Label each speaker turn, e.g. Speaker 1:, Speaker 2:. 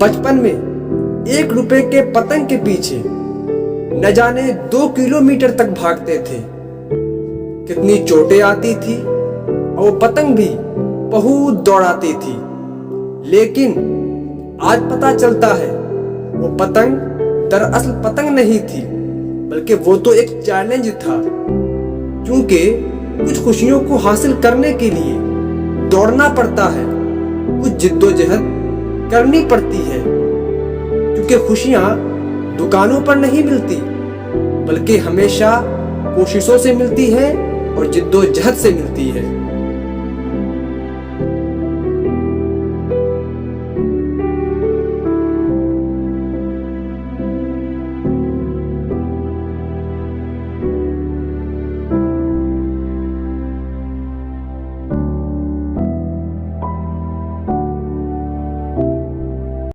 Speaker 1: बचपन में 1 रुपए के पतंग के पीछे न जाने 2 किलोमीटर तक भागते थे। कितनी चोटें आती थी और वो पतंग भी बहुत दौड़ाती थी। लेकिन आज पता चलता है वो पतंग दरअसल पतंग नहीं थी, बल्कि वो तो एक चैलेंज था। क्योंकि कुछ खुशियों को हासिल करने के लिए दौड़ना पड़ता है, कुछ जिद्दोजहद करनी पड़ती है। क्योंकि खुशियां दुकानों पर नहीं मिलती, बल्कि हमेशा कोशिशों से मिलती है और जिद्दोजहद से मिलती है।